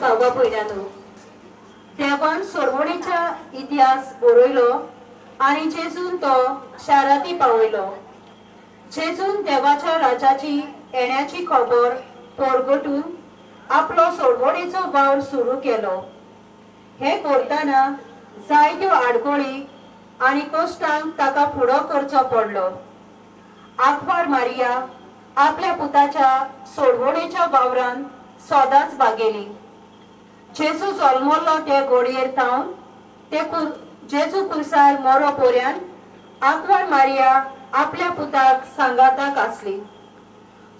भावा भयणांनो, देवान सोडवणेचा इतिहास बरयलो आणि जेजून तो शाराती पावयलो। जेजून देवाच्या राजाची येण्याची खबर परगटून आपलो सोडवणेचो वावर सुरू केलो। हे करताना जायत्यो आडखळी आणि कश्टांक ताका फुडो करचो पडलो। आंकवार मारिया आपल्या पुताच्या सोडवणेच्या वावरान सदांच बागेली। जेजू जल्मलो ते घडयेर थावन ते जेजू कुर्सार मरो पर्यंत आंकवार मारिया आपल्या पुताक सांगाताक आसली।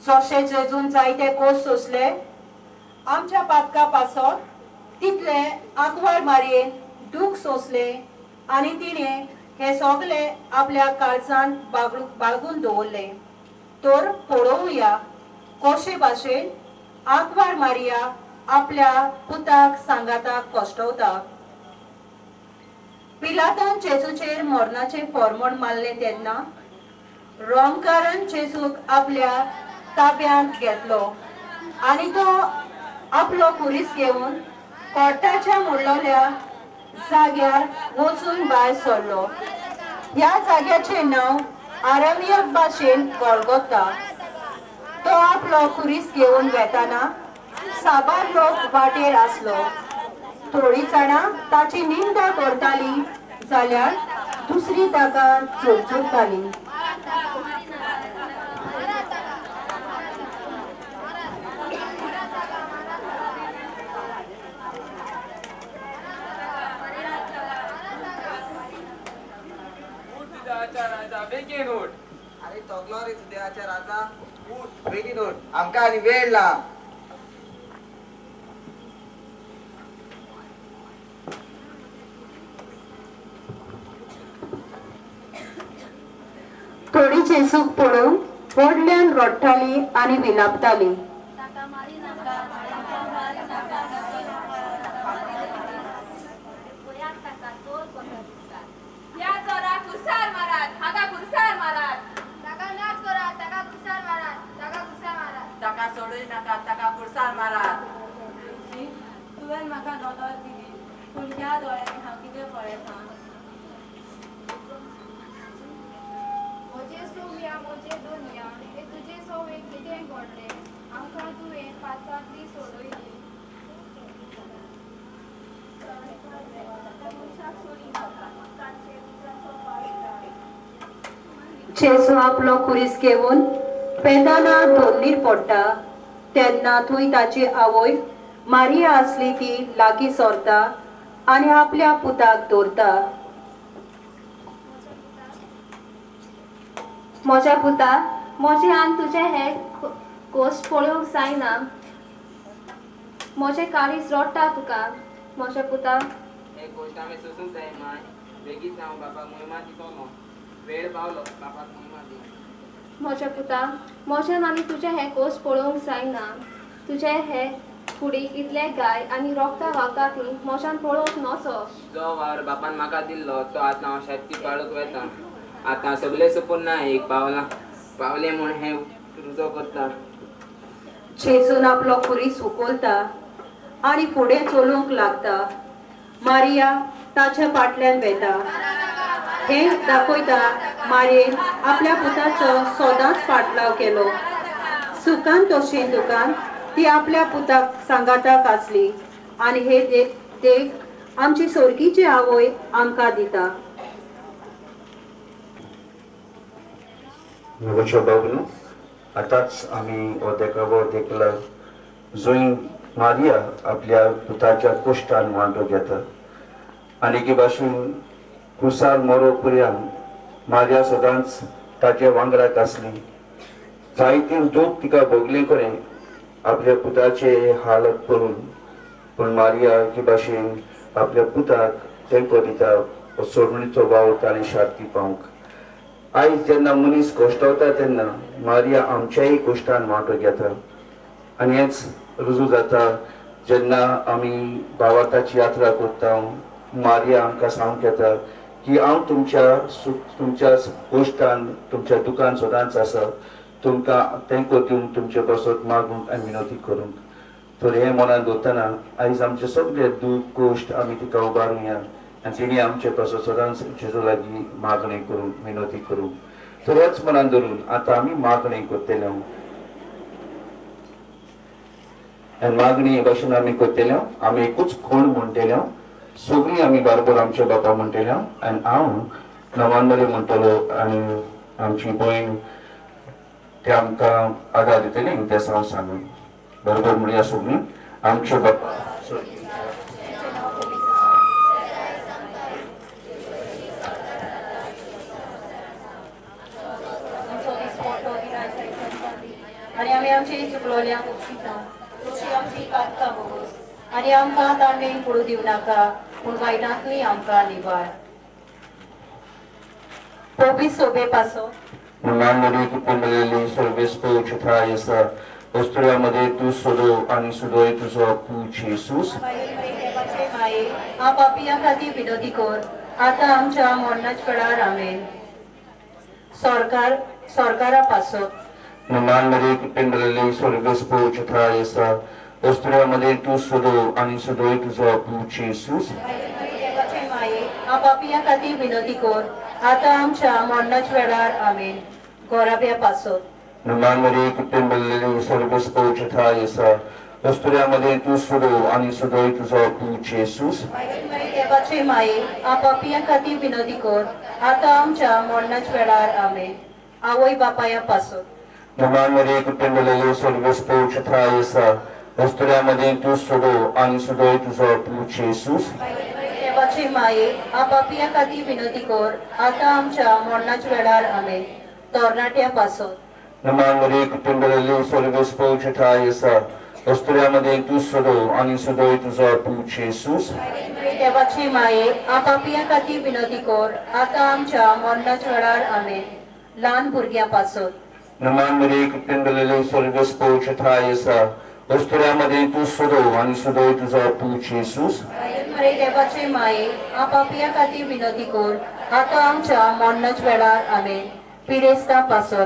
जशे जेजून जायते कोस सोसले आमच्या पातका पासत, तितले आंकवार मारयेन दूख सोसले आणि तिने हे सगळे आपल्या काळजांत बाळगून दवरले। तर पळोवया कशे भाशेन आंकवार मारिया आपल्या पुताक सांगाताक कश्टवता। पिलातान जेजूचेर मरणाचे फर्मण मारले तेन्ना रोमकारान जेजूक आपल्या ताब्यांत घेतलो आणि तो आपलो कुरीस घेवन कोर्टाच्या मोडलेल्या जाग्यार वचून भायर सरलो। ह्या जाग्याचे नाव आरामीक भाशेन गोल्गोथा। तो आपलो कुरीस घेवन वेताना साबार लोक वाटेर आसलो। थोडी जाणां ताची निंदा करताली जाल्यार दुसरी ताका चुरचुरताली। अरे तगलो रे देवाच्या राजा, उठ बेगीन उठ, आमका आनी वेळ ला। थोडी जेजूक पळोवन व्हडल्यान रडटाली आणि विलापताली। तुवें म्हाका नदर दिली, पूण ह्या दोळ्यांनी हांव कितें पळयतां? म्हजे सोम्या म्हजे दोनया, हे तुजे सोवेक कितें घडलें? आमकां तुवें पातकांतली सोडयली। जेजू आपलो कुरीस घेवन पेदाना दोर्नीर पडटा तेन्ना थंय ताची आवय मारिया आसली ती लागीं सरता आणि आपल्या पुताक दवरता। म्हज्या पुता, म्हजें आनी तुजें हे गोश्ट पळोवंक जायना। म्हजें काळीज रडटा तुका। म्हज्या पुता, हे गोश्ट आमी सोसूंक जाय माय। बेगीन हांव बापाक महिमा दितलो। वेळ पावलो, बापाक महिमा दी। म्हज्या पुता, म्हजें आनी तुजें हे गोश्ट पळोवंक जायना। तुजें हे कुडीक इतले गाय आनी रोगता व्हांवता ती म्हज्यान पळोवंक नसो। जो वावर बापान म्हाका दिल्लो तो आतां हांव शेती पाळूंक वेता। आतां सगळे सुपून ना एक पावले म्हूण हे रुजो करता। जेजून आपलो कुरीस सुकोलता आणि फुडें चलूंक लागता। मारिया ताच्या फाटल्यान वेता। हे दाखयता मारयेन आपल्या पुताचो सदांच फाटलाव केलो। सुखान तोशेन दुखान ती आपल्या पुताक सांगाताक आसली आणि हे देख आमची सोर्गीची आवय आमकां दिता। नवोच्या बाबून आतांच आमी हो देखावो देखला जंय मारिया आपल्या पुताच्या कश्टान वांटो घेता आनी एके भाशेन कुसार मरो पर्यंत मारिया सदांच ताच्या वांगडाक आसली। जायते दूख तिका भोगले करें आपल्या पुताचे हालत पळोवन, पूण मारिया एके भाशेन आपल्या पुताक तेंको दिता सोडवणीचो वावर ताणें शांती पावंक। आयज जेन्ना मनीस कश्टावता तेन्ना मारिया आमच्याय कश्टान वांटो घेता आनी हेच रुजू जाता जेन्ना आमी भावार्थाची यात्रा करता। मारिया आमकां सांगूंक येता की हांव तुमच्या कश्टान तुमच्या दुखान सदांच आसा, तुमकां तेंको दिवंक तुमचे बसत मागूंक आनी विनोदी करूंक। तर हे मनात दवरतना आयज आमचे सगळे दूख गोश्ट आमी तिका उबारुया आनी तिणी आमचे पासून सदांच जेजू लागीं मागणी करूं विनोती करूं. तर हेच मनात धरून आतां आमी मागणी करतले आनी मागणी भाशेन आमी करतले. आमी एकूच कोण म्हणटले सगळीं आमी बरोबर आमचे बापा म्हणटले आनी हांव नवांबरे म्हणटलो आनी आमची भयण ते आमकां आदार दितली ते हांव सांगून बरोबर म्हणया सगळीं आमचे बापा. आनी आमी आमची चुकलोल्यांक उपशिता तशी आमची कातकां बगोस आनी आमकां तांडेन पडूं दिवं नाका पूण वायटांतली आमकां निबार. पोबी सोबे पासो मुलांमध्ये कुटुंबलेली सर्वेस्पोच थायसा वस्त्र्यामध्ये तू सोदो आणि सुदोय तुझो पूछ येसूस. माये हा पापिया खातीर विनोदी कर आतां आमच्या मरणाच्या वेळार आमेन. सरकारा पासो मुलांमध्ये कुटुंबलेली सर्वेस्पोच थायसा वस्त्र्यामध्ये तू सोदो आणि सुदोय तुझो पूछ येसूस. माये हा पापिया खातीर विनोदी कर आतां आमच्या मरणाच्या वेळार आमेन. गोराब्या पासो मुलांमध्ये कुटुंबलेली सर्वेस्पोच थायसा वस्त्र्यामध्ये तू सोदो आणि सुदोय तुझो पूछ येसूस. देवाचे माये हा पापिया खातीर विनोदी कर आतां आमच्या मरणाच्या वेळार आमेन. आवय बापाया पासो मुलांमध्ये कुटुंबलेली सर्वेस्पोच थायसा वस्त्र्यामध्ये तू सोदो आणि सुदोय तुझो पूछ येसूस. देवाचे माये हा पापिया खातीर विनोदी कर आतां आमच्या मरणाच्या वेळार आमेन. तोरणाट्या पासो मुलांमध्ये कुटुंबलेली सर्वेस्पोच थायसा वस्त्र्यामध्ये तू सोदो आणि सुदोय तुझो पूछ येसूस. देवाचे माये हा पापिया खातीर विनोदी कर आतां आमच्या मरणाच्या वेळार आमेन. ल्हान भुरग्यां पासो मुलांमध्ये कुटुंबलेली सर्वेस्पोच थायसा वस्त्र्यामध्ये तू सोदो आणि सुदोय तुझो पूछ येसूस. देवाचे माये हा पापिया खातीर विनोदी कर आतां आमच्या मरणाच्या वेळार आमेन. पिरेस्ता पासो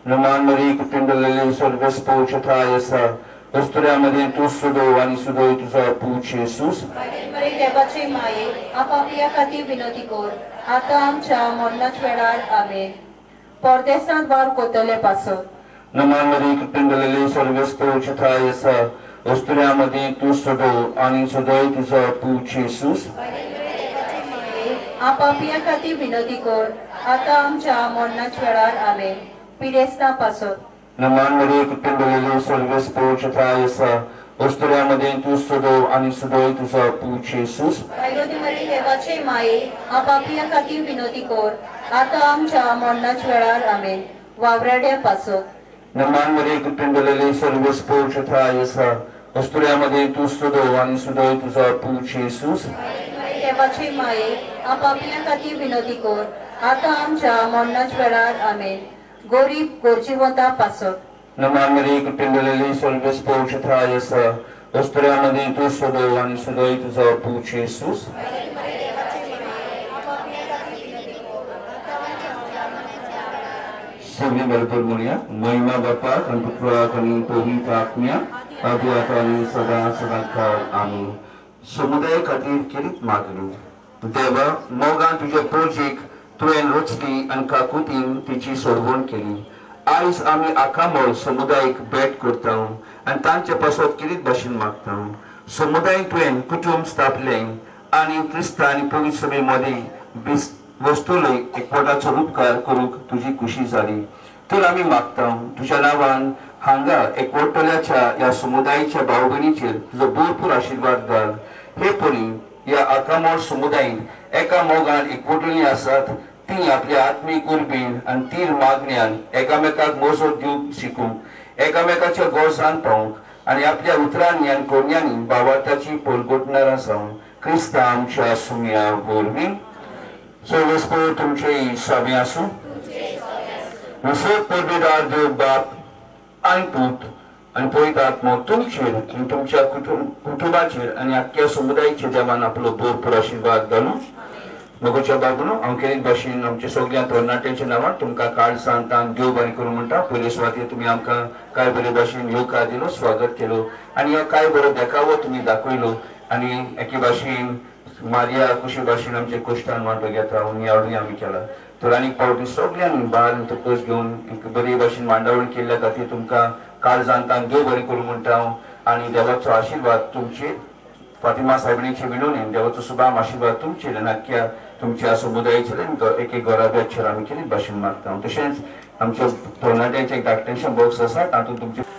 मुलांमध्ये कुटुंबलेली सर्वेस्पोच थायसा वस्त्र्यामध्ये तू सोदो आणि सुदोय तुझो पूछ येसूस. देवाचे माये हा पापिया खातीर विनोदी कर आतां आमच्या मरणाच्या वेळार आमेन. परदेसांत वार कोतले पासो मुलांमध्ये कुटुंबलेली सर्वेस्पोच थायसा वस्त्र्यामध्ये तू सोदो आणि सुदोय तुझो पूछ येसूस. हा पापिया खातीर विनोदी कर आतां आमच्या मरणाच्या वेळार आमेन. पिरेस्ता पासो मुलांमध्ये कुटुंबलेली सर्वेस्पोच थायसा वस्त्र्यामध्ये तू सोदो आणि सुदोय तुझो पूछ येसूस. देवाचे माये हा पापिया खातीर विनोदी कर आतां आमच्या मरणाच्या वेळार आमेन. वावराड्या पासो मुलांमध्ये कुटुंबलेली सर्वेस्पोच थायसा वस्त्र्यामध्ये तू सोदो आणि सुदोय तुझो पूछ येसूस. देवाचे माये हा पापिया खातीर विनोदी कर आतां आमच्या मरणाच्या वेळार आमेन. गरीब गोरजीवंता पासो मुलांमध्ये कुटुंबलेली सर्वेस्पोच थायसा वस्त्र्यामध्ये तू सोदो आणि सुदोय तुझो पूछ येसूस. सगळे बरोबर म्हणूया. महिमा बापा पुत्राक आणि पवित्र आत्म्या आदियात आणि सदा सदा काळ आमीन. समुदाय खातीर केलीत मागणी. देवा मोगान तुझे प्रोजेक्ट तुवें रचली आनी काकुतीन तिची सोडवण केली. आयज आमी आखामोल समुदायाक भेट करता आनी तांचे पासत किरीत भाशेन मागता. समुदाय तुवें कुटुंब स्थापलें आनी क्रिस्त आनी पवित्र सभे मदीं वस्तुलय एकवटाचो उपकार करूंक तुजी खुशी जाली. तर आमी मागता तुज्या नांवान हांगा एकवटलेल्या ह्या समुदायाच्या भाव भयणीचेर तुजो भरपूर आशिर्वाद घाल. हे परी ह्या आखामोल समुदायान एका मोगान एकवटलेलीं आसात ती आपल्या आत्मीक उर्बेन आनी तीर मागण्यान एकामेकाक मोजत दिवंक शिकूंक एकामेकाच्या गोरजान पावंक आनी आपल्या उतरांनी आनी कोणयांनी भावार्थाची पोलगोटणारां जावंक क्रिस्त आमच्या सुम्या वरवीं. सर्वेस्पोर तुमचे साबे आसूं. विसर परबेदार देव बाप आनी पूत आनी पवित्र आत्मो तुमचेर आनी तुमच्या कुटुंबाचेर आनी आख्या समुदायाचेर देवान आपलो भरपूर आशिर्वाद घालूं. मगोच्या बाबून हांव केले भाशेन आमच्या सगळ्या तरणाट्यांच्या नांवान तुमकां काळ सांगतान देव बरें करूं म्हणटा. पयले सुवातेर तुमी आमकां काय बरे भाशेन येवकार दिलो, स्वागत केलो आनी हो काय बरो देखावो तुमी दाखयलो आनी एके भाशेन मारिया कशे भाशेन आमच्या कश्टान वांटो घेता ही आवडी आमी केला. तर आनीक पावटी सगळ्यांनी बाल तकस घेवन बरे भाशेन मांडावळ केल्ल्या खातीर तुमकां काळ जाणतान देव बरें करूं म्हणटा हांव. आनी देवाचो आशिर्वाद तुमचेर फातिमा साहेबांचे विनवणेन देवाचो सुभाम आशिर्वाद तुमचेर आनी आख्या तुमच्या समुदायाचेर एक एक घराब्याचेर आमी केली भाशेन मागता. तशेंच आमच्या तरणाट्यांचे एक धाकटेंशें बॉक्स आसा तातूंत तुमचे